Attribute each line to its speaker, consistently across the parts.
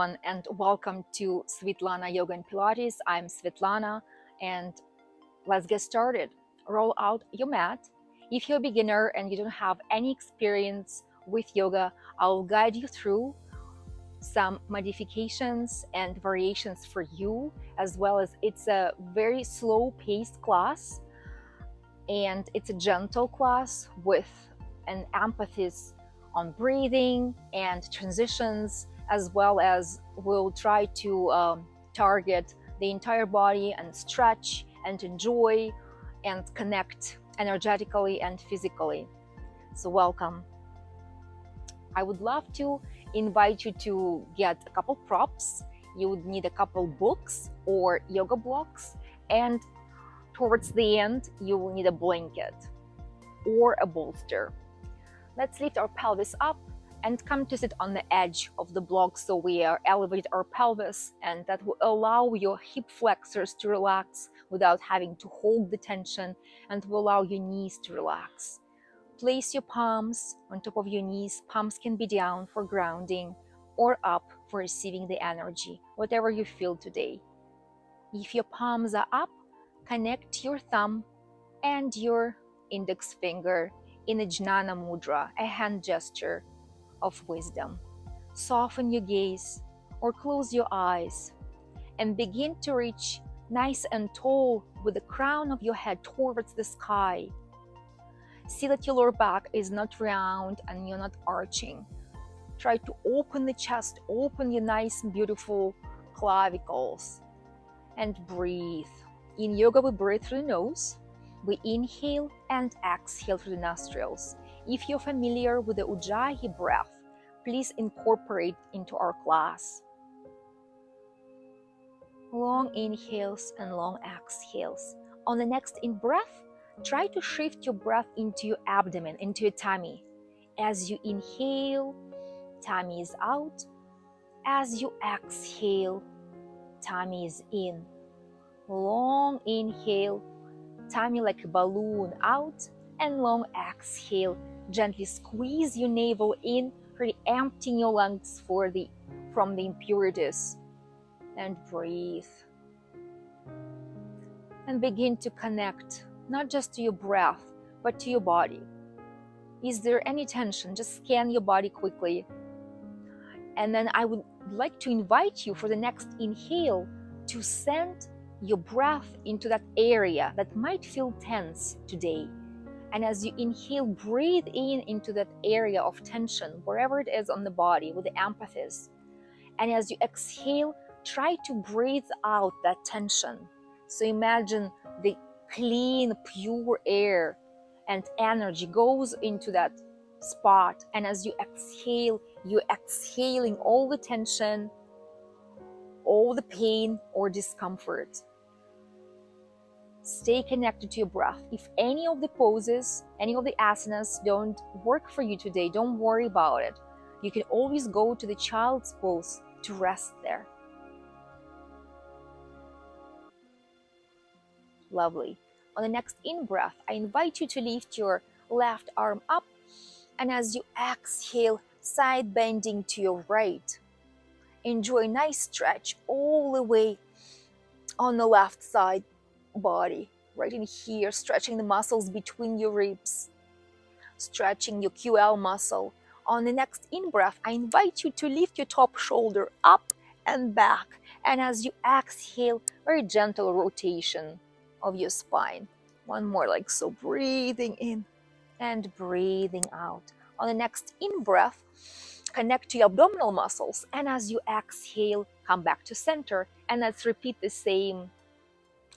Speaker 1: everyone, and welcome to SweetLana Yoga and Pilates. I'm SweetLana, and let's get started. Roll out your mat. If you're a beginner and you don't have any experience with yoga, I'll guide you through some modifications and variations for you, as well as it's a very slow-paced class, and it's a gentle class with an emphasis on breathing and transitions, as well as we'll try to target the entire body and stretch and enjoy and connect energetically and physically. So welcome. I would love to invite you to get a couple props. You would need a couple books or yoga blocks, and towards the end you will need a blanket or a bolster. Let's lift our pelvis up and come to sit on the edge of the block, so we elevate our pelvis, and that will allow your hip flexors to relax without having to hold the tension, and will allow your knees to relax. Place your palms on top of your knees. Palms can be down for grounding or up for receiving the energy, whatever you feel today. If your palms are up, connect your thumb and your index finger in a Jnana Mudra, a hand gesture of wisdom. Soften your gaze or close your eyes and begin to reach nice and tall with the crown of your head towards the sky. See that your lower back is not round and you're not arching. Try to open the chest, open your nice and beautiful clavicles, and breathe. In yoga, we breathe through the nose. We inhale and exhale through the nostrils. If you're familiar with the Ujjayi breath, please incorporate into our class. Long inhales and long exhales. On the next in-breath, try to shift your breath into your abdomen, into your tummy. As you inhale, tummy is out. As you exhale, tummy is in. Long inhale, tummy like a balloon out, and long exhale. Gently squeeze your navel in, really emptying your lungs from the impurities. And breathe. And begin to connect, not just to your breath, but to your body. Is there any tension? Just scan your body quickly. And then I would like to invite you for the next inhale to send your breath into that area that might feel tense today. And as you inhale, breathe in into that area of tension, wherever it is on the body, with the emphasis. And as you exhale, try to breathe out that tension. So imagine the clean, pure air and energy goes into that spot. And as you exhale, you're exhaling all the tension, all the pain or discomfort. Stay connected to your breath. If any of the poses, any of the asanas don't work for you today, don't worry about it. You can always go to the child's pose to rest there. Lovely. On the next in-breath, I invite you to lift your left arm up, and as you exhale, side bending to your right. Enjoy a nice stretch all the way on the left side body, right in here, stretching the muscles between your ribs, stretching your QL muscle. On the next in-breath, I invite you to lift your top shoulder up and back, and as you exhale, very gentle rotation of your spine. One more like so, breathing in and breathing out. On the next in-breath, connect to your abdominal muscles, and as you exhale, come back to center, and let's repeat the same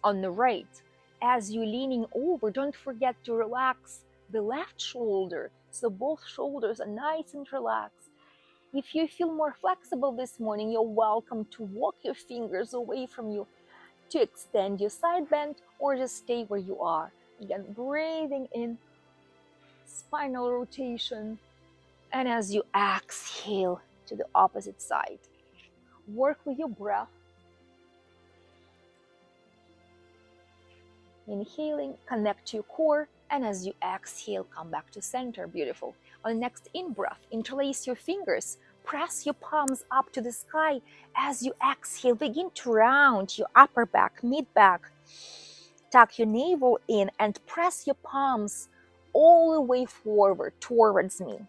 Speaker 1: on the right. As you're leaning over, don't forget to relax the left shoulder, so both shoulders are nice and relaxed. If you feel more flexible this morning, you're welcome to walk your fingers away from you to extend your side bend, or just stay where you are. Again, breathing in, spinal rotation, and as you exhale to the opposite side. Work with your breath. Inhaling, connect to your core, and as you exhale, come back to center. Beautiful. On the next in-breath, interlace your fingers, press your palms up to the sky. As you exhale, begin to round your upper back, mid back. Tuck your navel in and press your palms all the way forward towards me.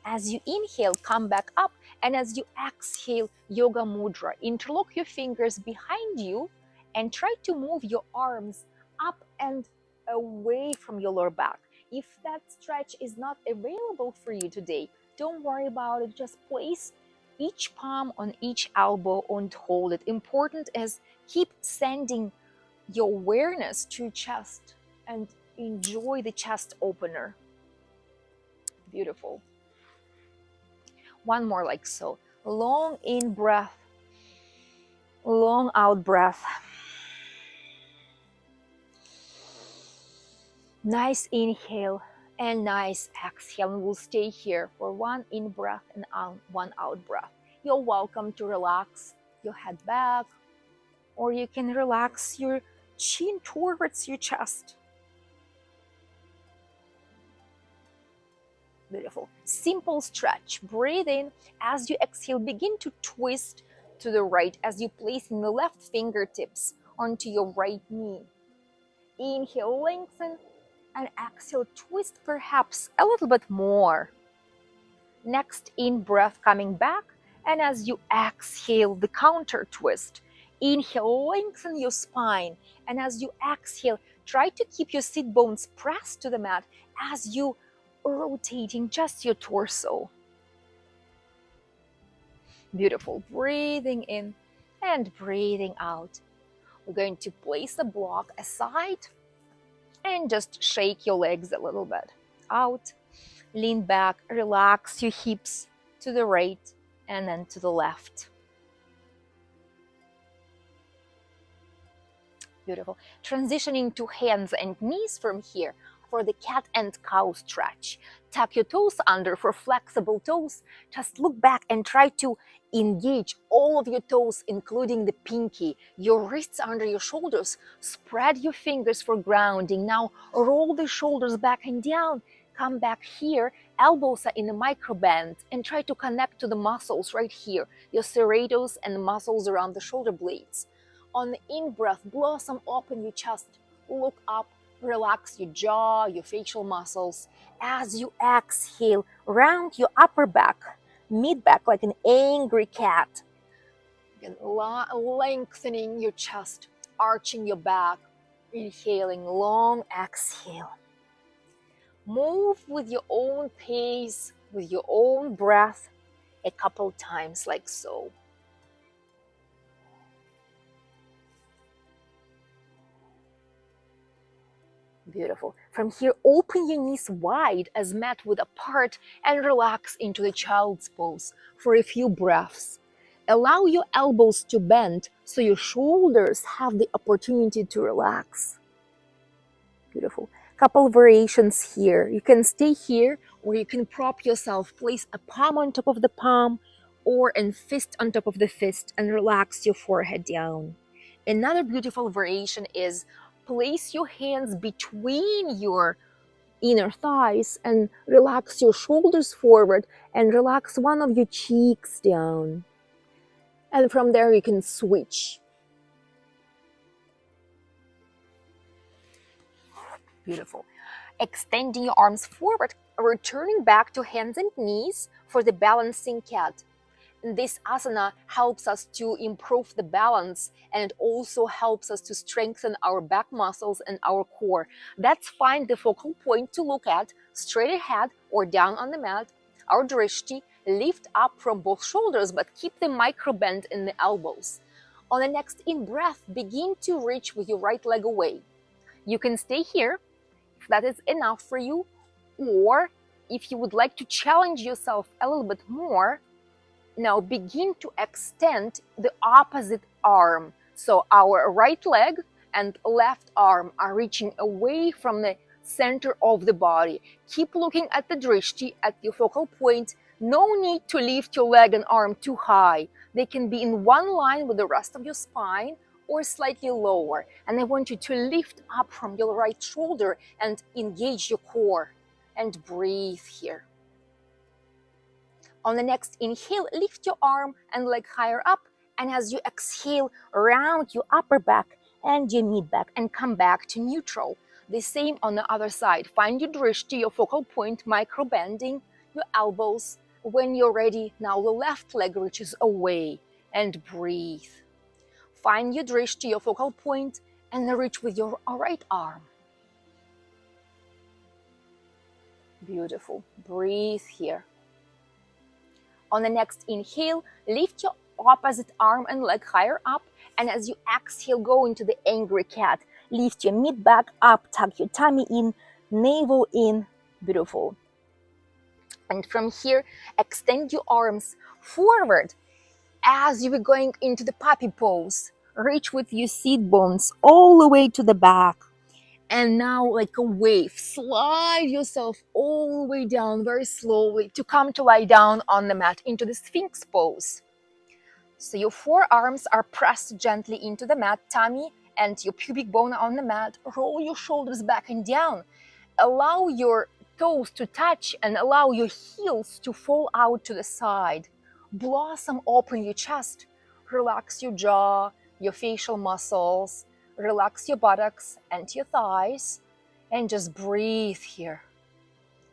Speaker 1: As you inhale, come back up, and as you exhale, Yoga Mudra. Interlock your fingers behind you and try to move your arms up and away from your lower back. If that stretch is not available for you today, don't worry about it. Just place each palm on each elbow and hold it. Important is keep sending your awareness to your chest and enjoy the chest opener. Beautiful. One more like so. Long in breath, long out breath. Nice inhale and nice exhale. And we'll stay here for one in breath and one out breath. You're welcome to relax your head back, or you can relax your chin towards your chest. Beautiful. Simple stretch. Breathe in. As you exhale, begin to twist to the right as you place the left fingertips onto your right knee. Inhale, lengthen, and exhale, twist perhaps a little bit more. Next, in breath, coming back, and as you exhale, the counter twist. Inhale, lengthen your spine, and as you exhale, try to keep your sit bones pressed to the mat as you rotating just your torso. Beautiful. Breathing in and breathing out. We're going to place the block aside and just shake your legs a little bit. Out, lean back, relax your hips to the right and then to the left. Beautiful. Transitioning to hands and knees from here for the cat and cow stretch. Tuck your toes under for flexible toes. Just look back and try to engage all of your toes, including the pinky, your wrists under your shoulders. Spread your fingers for grounding. Now roll the shoulders back and down. Come back here. Elbows are in a micro bend and try to connect to the muscles right here, your serratus and the muscles around the shoulder blades. On the in-breath, blossom open your chest. Look up. Relax your jaw, your facial muscles. As you exhale, round your upper back, mid back like an angry cat. Again, lengthening your chest, arching your back. Inhaling, long exhale. Move with your own pace, with your own breath, a couple times like so. Beautiful. From here, open your knees wide as mat width apart and relax into the child's pose for a few breaths. Allow your elbows to bend so your shoulders have the opportunity to relax. Beautiful. Couple variations here. You can stay here or you can prop yourself. Place a palm on top of the palm or a fist on top of the fist and relax your forehead down. Another beautiful variation is place your hands between your inner thighs and relax your shoulders forward and relax one of your cheeks down. And from there you can switch. Beautiful. Extending your arms forward, returning back to hands and knees for the balancing cat. This asana helps us to improve the balance, and it also helps us to strengthen our back muscles and our core. That's find the focal point to look at, straight ahead or down on the mat. Our drishti, lift up from both shoulders, but keep the micro bend in the elbows. On the next in-breath, begin to reach with your right leg away. You can stay here, if that is enough for you, or if you would like to challenge yourself a little bit more, now begin to extend the opposite arm. So our right leg and left arm are reaching away from the center of the body. Keep looking at the drishti, at your focal point. No need to lift your leg and arm too high. They can be in one line with the rest of your spine or slightly lower. And I want you to lift up from your right shoulder and engage your core and breathe here. On the next inhale, lift your arm and leg higher up. And as you exhale, round your upper back and your mid back and come back to neutral. The same on the other side. Find your drishti, your focal point, micro bending your elbows. When you're ready, now the left leg reaches away and breathe. Find your drishti, your focal point, and reach with your right arm. Beautiful. Breathe here. On the next inhale, lift your opposite arm and leg higher up. And as you exhale, go into the angry cat. Lift your mid back up, tuck your tummy in, navel in. Beautiful. And from here, extend your arms forward as you are going into the puppy pose. Reach with your seat bones all the way to the back. And now, like a wave, slide yourself all the way down very slowly to come to lie down on the mat into the Sphinx pose. So your forearms are pressed gently into the mat, tummy and your pubic bone on the mat. Roll your shoulders back and down. Allow your toes to touch and allow your heels to fall out to the side. Blossom open your chest. Relax your jaw, your facial muscles. Relax your buttocks and your thighs. And just breathe here.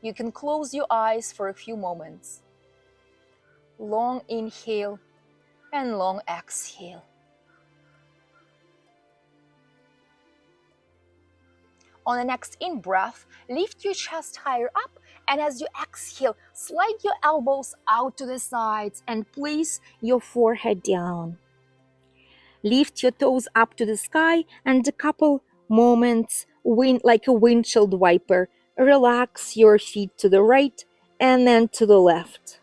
Speaker 1: You can close your eyes for a few moments. Long inhale and long exhale. On the next in-breath, lift your chest higher up, and as you exhale, slide your elbows out to the sides and place your forehead down. Lift your toes up to the sky and a couple moments, like a windshield wiper, relax your feet to the right and then to the left.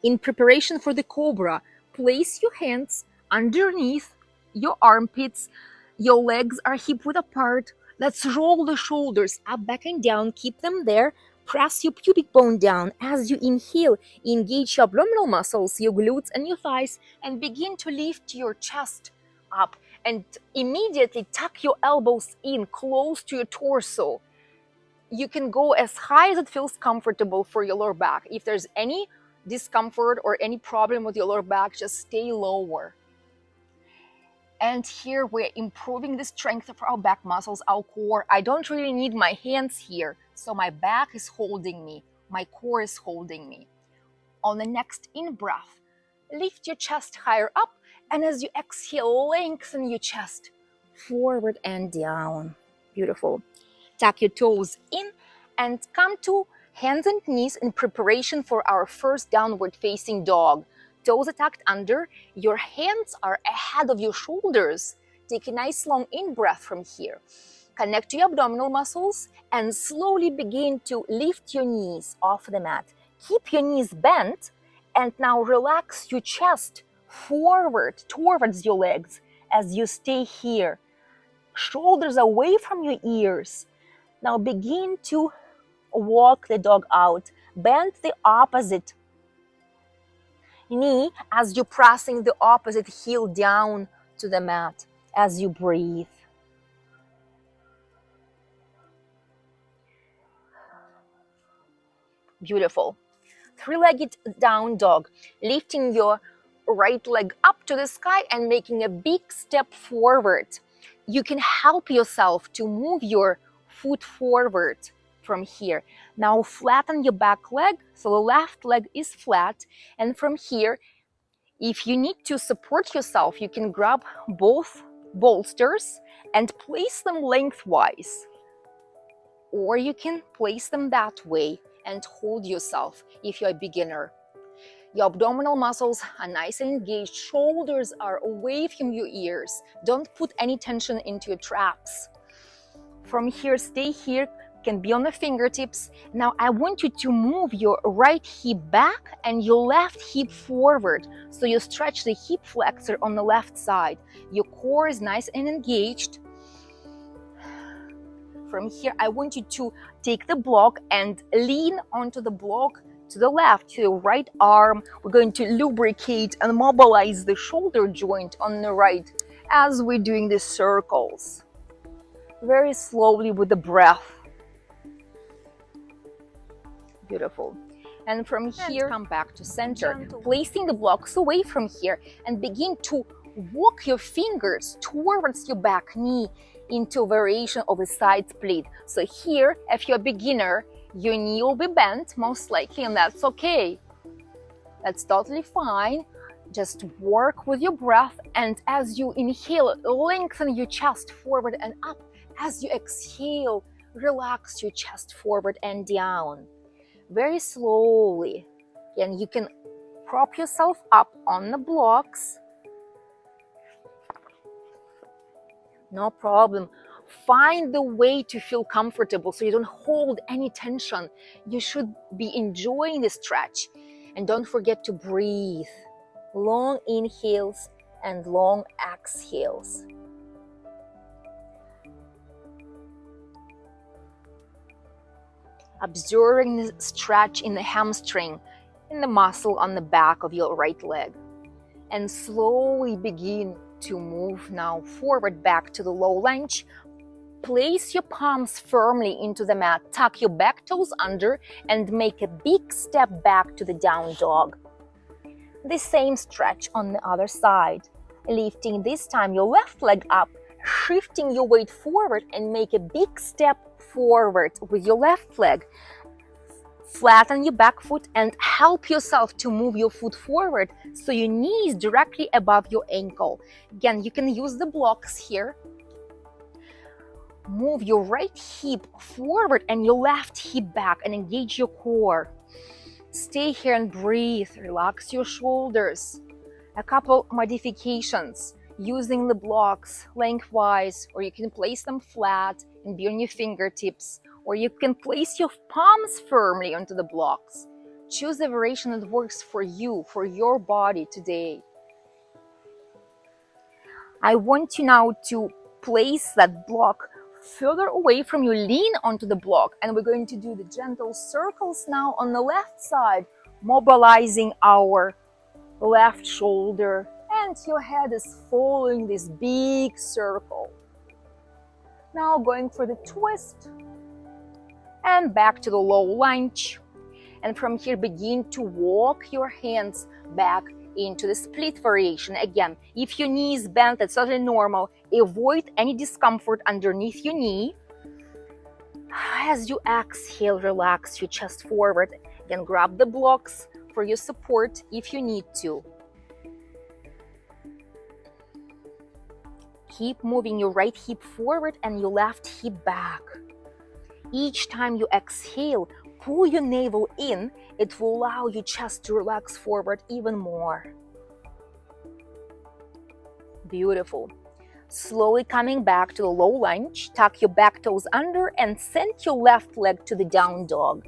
Speaker 1: In preparation for the cobra, place your hands underneath your armpits. Your legs are hip-width apart. Let's roll the shoulders up, back, and down. Keep them there. Press your pubic bone down. As you inhale, engage your abdominal muscles, your glutes and your thighs, and begin to lift your chest up. And immediately tuck your elbows in, close to your torso. You can go as high as it feels comfortable for your lower back. If there's any discomfort or any problem with your lower back, just stay lower. And here we're improving the strength of our back muscles, our core. I don't really need my hands here, so my back is holding me, my core is holding me. On the next in-breath, lift your chest higher up, and as you exhale, lengthen your chest forward and down. Beautiful. Tuck your toes in and come to hands and knees in preparation for our first downward facing dog. Toes are tucked under, your hands are ahead of your shoulders. Take a nice long in-breath from here. Connect to your abdominal muscles and slowly begin to lift your knees off the mat. Keep your knees bent and now relax your chest forward towards your legs as you stay here. Shoulders away from your ears. Now begin to walk the dog out. Bend the opposite knee as you're pressing the opposite heel down to the mat as you breathe. Beautiful. Three-legged down dog, lifting your right leg up to the sky and making a big step forward. You can help yourself to move your foot forward from here. Now flatten your back leg, so the left leg is flat, and from here, if you need to support yourself, you can grab both bolsters and place them lengthwise, or you can place them that way and hold yourself if you're a beginner. Your abdominal muscles are nice and engaged, shoulders are away from your ears. Don't put any tension into your traps. From here, stay here, can be on the fingertips. Now I want you to move your right hip back and your left hip forward. So you stretch the hip flexor on the left side. Your core is nice and engaged. From here, I want you to take the block and lean onto the block to the left, to your right arm. We're going to lubricate and mobilize the shoulder joint on the right as we're doing the circles. Very slowly with the breath. Beautiful. And from here, come back to center, placing the blocks away from here and begin to walk your fingers towards your back knee into a variation of a side split. So here, if you're a beginner, your knee will be bent most likely, and that's okay. That's totally fine. Just work with your breath, and as you inhale, lengthen your chest forward and up. As you exhale, relax your chest forward and down. Very slowly. And you can prop yourself up on the blocks. No problem. Find the way to feel comfortable so you don't hold any tension. You should be enjoying the stretch. And don't forget to breathe. Long inhales and long exhales. Observing the stretch in the hamstring, in the muscle on the back of your right leg. And slowly begin to move now forward back to the low lunge. Place your palms firmly into the mat, tuck your back toes under, and make a big step back to the down dog. The same stretch on the other side. Lifting this time your left leg up, shifting your weight forward, and make a big step forward with your left leg. Flatten your back foot and help yourself to move your foot forward so your knee is directly above your ankle. Again, you can use the blocks here. Move your right hip forward and your left hip back and engage your core. Stay here and breathe. Relax your shoulders. A couple modifications using the blocks lengthwise, or you can place them flat and be on your fingertips, or you can place your palms firmly onto the blocks. Choose the variation that works for you, for your body today. I want you now to place that block further away from you. Lean onto the block, and we're going to do the gentle circles now on the left side, mobilizing our left shoulder, and your head is following this big circle. Now going for the twist and back to the low lunge, and from here begin to walk your hands back into the split variation. Again, if your knee is bent, that's totally normal. Avoid any discomfort underneath your knee. As you exhale, relax your chest forward. Again, grab the blocks for your support if you need to. Keep moving your right hip forward and your left hip back. Each time you exhale, pull your navel in. It will allow your chest to relax forward even more. Beautiful. Slowly coming back to the low lunge. Tuck your back toes under and send your left leg to the down dog.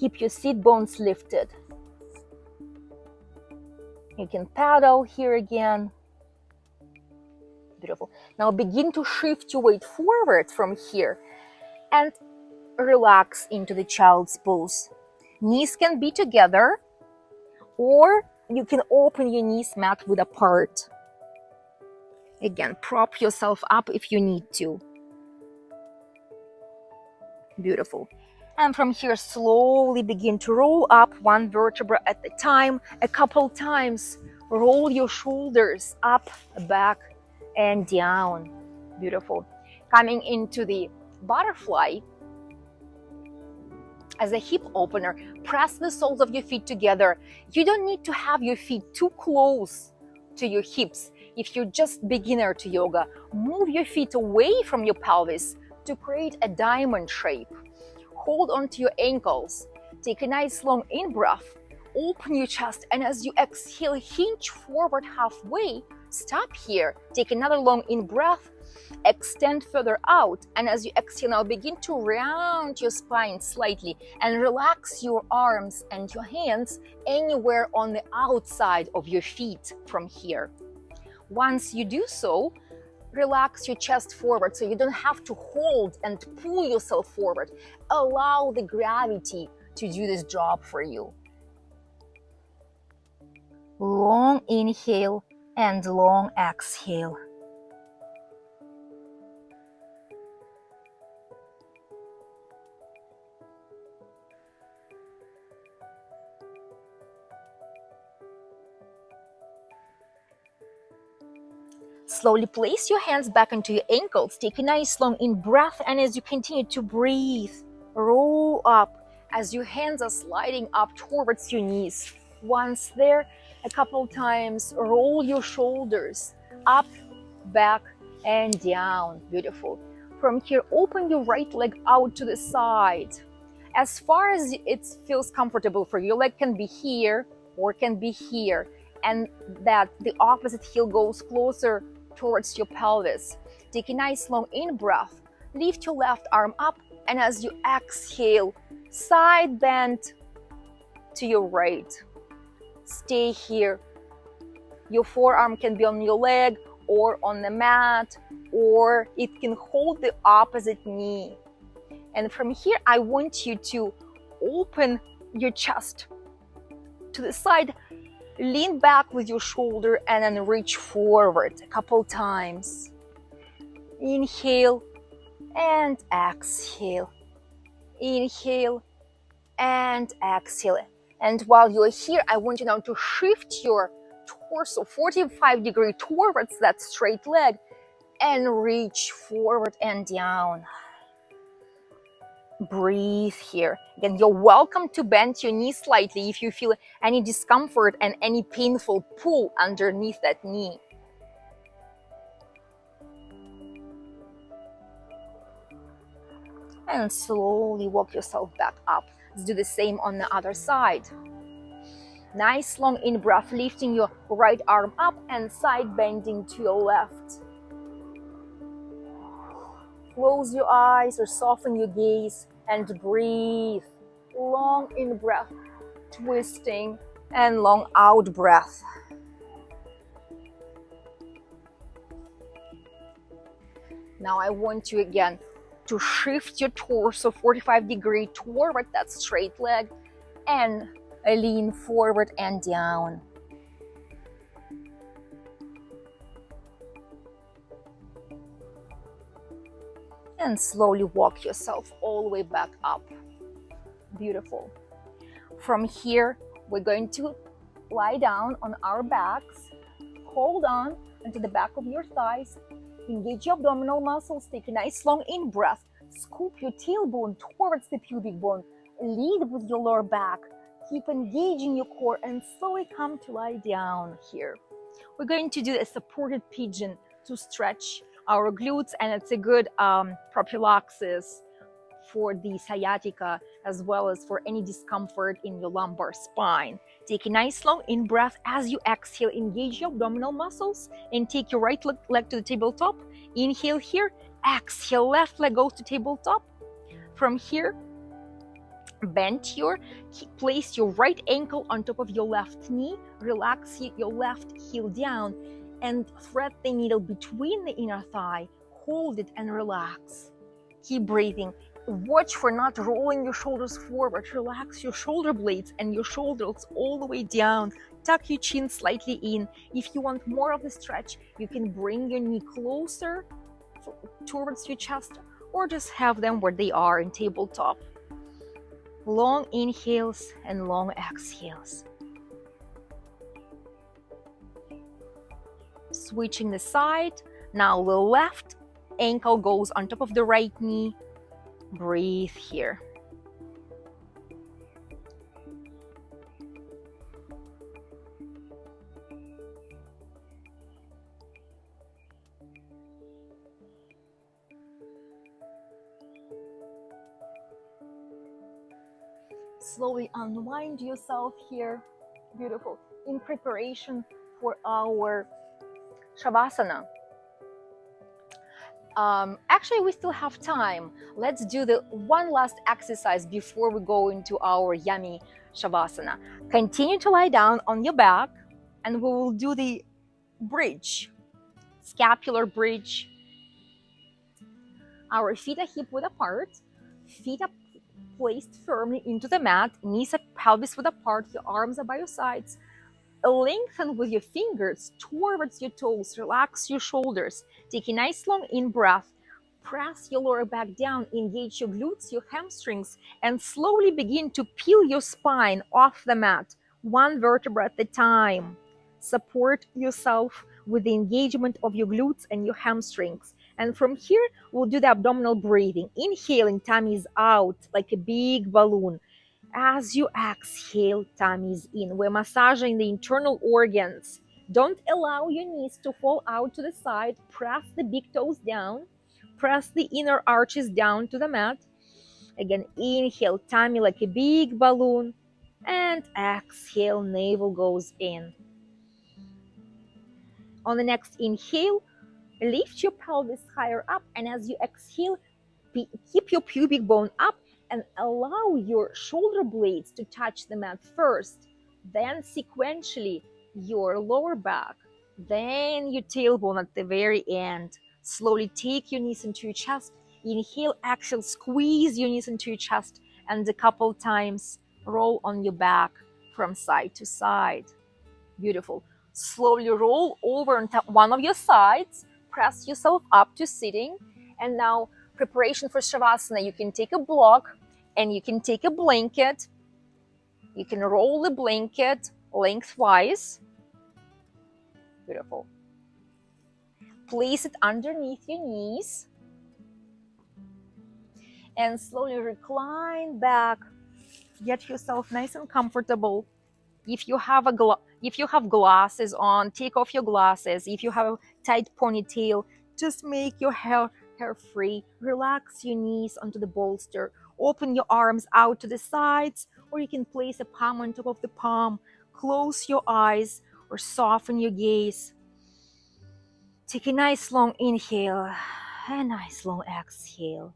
Speaker 1: Keep your sit bones lifted. You can paddle here again. Beautiful. Now begin to shift your weight forward from here and relax into the child's pose. Knees can be together, or you can open your knees mat width apart. Again, prop yourself up if you need to. Beautiful. And from here, slowly begin to roll up one vertebra at a time. A couple times, roll your shoulders up, back, and down. Beautiful. Coming into the butterfly. As a hip opener, press the soles of your feet together. You don't need to have your feet too close to your hips. If you're just beginner to yoga, move your feet away from your pelvis to create a diamond shape. Hold onto your ankles. Take a nice long in-breath. Open your chest, and as you exhale, hinge forward halfway. Stop here. Take another long in-breath. Extend further out, and as you exhale now, begin to round your spine slightly and relax your arms and your hands anywhere on the outside of your feet from here. Once you do so, relax your chest forward so you don't have to hold and pull yourself forward. Allow the gravity to do this job for you. Long inhale and long exhale. Slowly place your hands back into your ankles. Take a nice long in breath, and as you continue to breathe, roll up as your hands are sliding up towards your knees. Once there, a couple times, roll your shoulders up, back, and down. Beautiful. From here, open your right leg out to the side. As far as it feels comfortable for you, your leg can be here or can be here, and that the opposite heel goes closer towards your pelvis. Take a nice long in breath. Lift your left arm up, and as you exhale, side bend to your right. Stay here. Your forearm can be on your leg or on the mat, or it can hold the opposite knee. And from here, I want you to open your chest to the side, lean back with your shoulder, and then reach forward a couple times. Inhale and exhale. Inhale and exhale. And while you're here, I want you now to shift your torso 45 degrees towards that straight leg and reach forward and down. Breathe here. Again, you're welcome to bend your knee slightly if you feel any discomfort and any painful pull underneath that knee. And slowly walk yourself back up. Let's do the same on the other side. Nice long in breath, lifting your right arm up and side bending to your left. Close your eyes or soften your gaze and breathe. Long in breath, twisting, and long out breath. Now I want you again to shift your torso 45 degrees toward that straight leg and lean forward and down. And slowly walk yourself all the way back up. Beautiful. From here, we're going to lie down on our backs. Hold on into the back of your thighs. Engage your abdominal muscles. Take a nice long in breath. Scoop your tailbone towards the pubic bone. Lead with your lower back. Keep engaging your core and slowly come to lie down here. We're going to do a supported pigeon to stretch our glutes, and it's a good prophylaxis for the sciatica as well as for any discomfort in your lumbar spine. Take a nice long in breath. As you exhale, engage your abdominal muscles and take your right leg to the tabletop. Inhale here, exhale, left leg goes to tabletop. From here, place your right ankle on top of your left knee, relax your left heel down, and thread the needle between the inner thigh. Hold it and relax. Keep breathing. Watch for not rolling your shoulders forward. Relax your shoulder blades and your shoulders all the way down. Tuck your chin slightly in. If you want more of the stretch, you can bring your knee closer towards your chest or just have them where they are in tabletop. Long inhales and long exhales. Switching the side. Now the left ankle goes on top of the right knee. Breathe here. Slowly unwind yourself here. Beautiful. In preparation for our Shavasana. Actually, we still have time. Let's do the one last exercise before we go into our yummy Shavasana. Continue to lie down on your back, and we will do the bridge, scapular bridge. Our feet are hip-width apart. Feet are placed firmly into the mat. Knees are pelvis-width apart. Your arms are by your sides. Lengthen with your fingers towards your toes. Relax your shoulders. Take a nice long in breath. Press your lower back down. Engage your glutes, your hamstrings, and slowly begin to peel your spine off the mat, one vertebra at a time. Support yourself with the engagement of your glutes and your hamstrings. And from here, we'll do the abdominal breathing. Inhaling, tummy is out like a big balloon. As you exhale, tummy is in. We're massaging the internal organs. Don't allow your knees to fall out to the side. Press the big toes down. Press the inner arches down to the mat. Again, inhale, tummy like a big balloon. And exhale, navel goes in. On the next inhale, lift your pelvis higher up. And as you exhale, keep your pubic bone up and allow your shoulder blades to touch the mat first. Then sequentially, your lower back. Then your tailbone at the very end. Slowly take your knees into your chest. Inhale, exhale, squeeze your knees into your chest. And a couple times, roll on your back from side to side. Beautiful. Slowly roll over on one of your sides. Press yourself up to sitting. And now, preparation for Shavasana. You can take a block and you can take a blanket. You can roll the blanket lengthwise. Beautiful. Place it underneath your knees. And slowly recline back. Get yourself nice and comfortable. If you have glasses on, take off your glasses. If you have a tight ponytail, just make your hair free. Relax your knees onto the bolster. Open your arms out to the sides, or you can place a palm on top of the palm. Close your eyes or soften your gaze. Take a nice long inhale, a nice long exhale.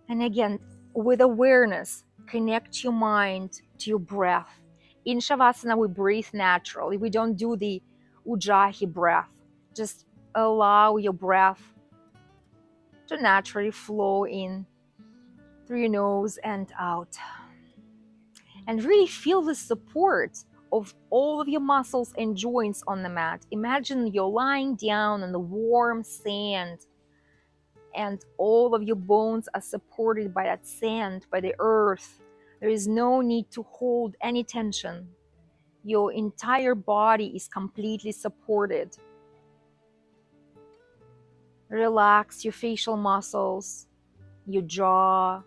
Speaker 1: And again, with awareness, connect your mind to your breath. In Shavasana, we breathe naturally. We don't do the Ujjayi breath. Just allow your breath to naturally flow in through your nose and out. And really feel the support of all of your muscles and joints on the mat. Imagine you're lying down on the warm sand, and all of your bones are supported by that sand, by the earth. There is no need to hold any tension. Your entire body is completely supported. Relax your facial muscles, your jaw.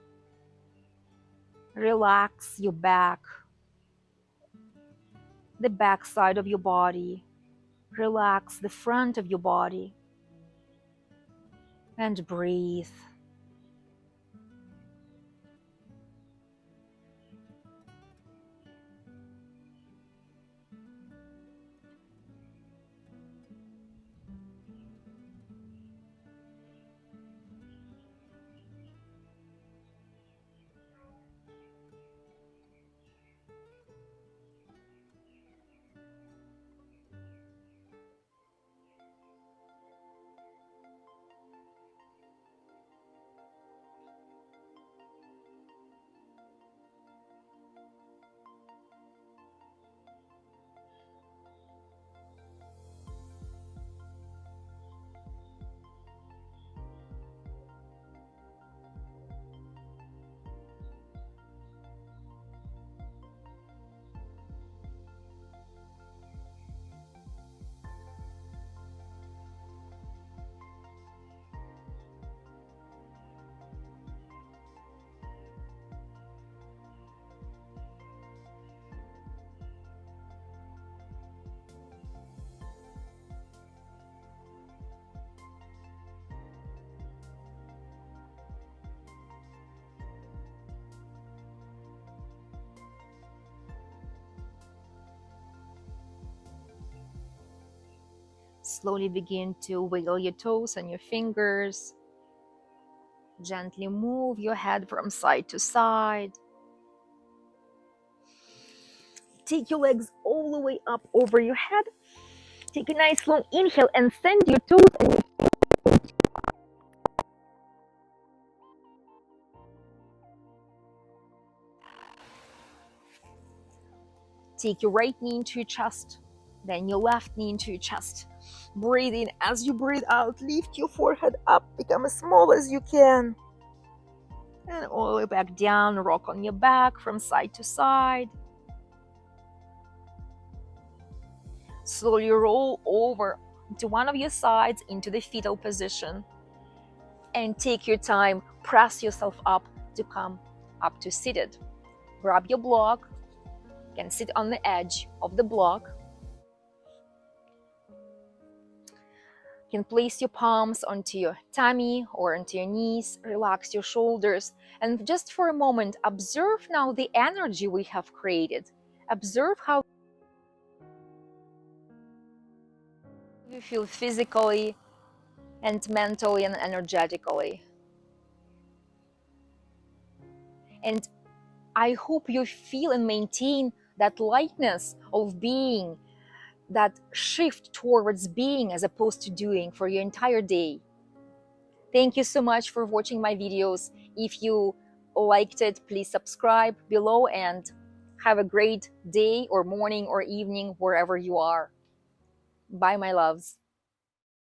Speaker 1: Relax your back, the back side of your body. Relax the front of your body. And breathe. Slowly begin to wiggle your toes and your fingers. Gently move your head from side to side. Take your legs all the way up over your head. Take a nice long inhale and send your toes and your take your right knee into your chest, then your left knee into your chest. Breathe in. As you breathe out, lift your forehead up, become as small as you can. And all the way back down, rock on your back from side to side. Slowly roll over to one of your sides into the fetal position. And take your time, press yourself up to come up to seated. Grab your block, you can sit on the edge of the block. You can place your palms onto your tummy or onto your knees, relax your shoulders, and just for a moment, observe now the energy we have created. Observe how you feel physically and mentally and energetically. And I hope you feel and maintain that lightness of being, that shift towards being as opposed to doing for your entire day. Thank you so much for watching my videos. If you liked it, please subscribe below and have a great day or morning or evening wherever you are. Bye, my loves.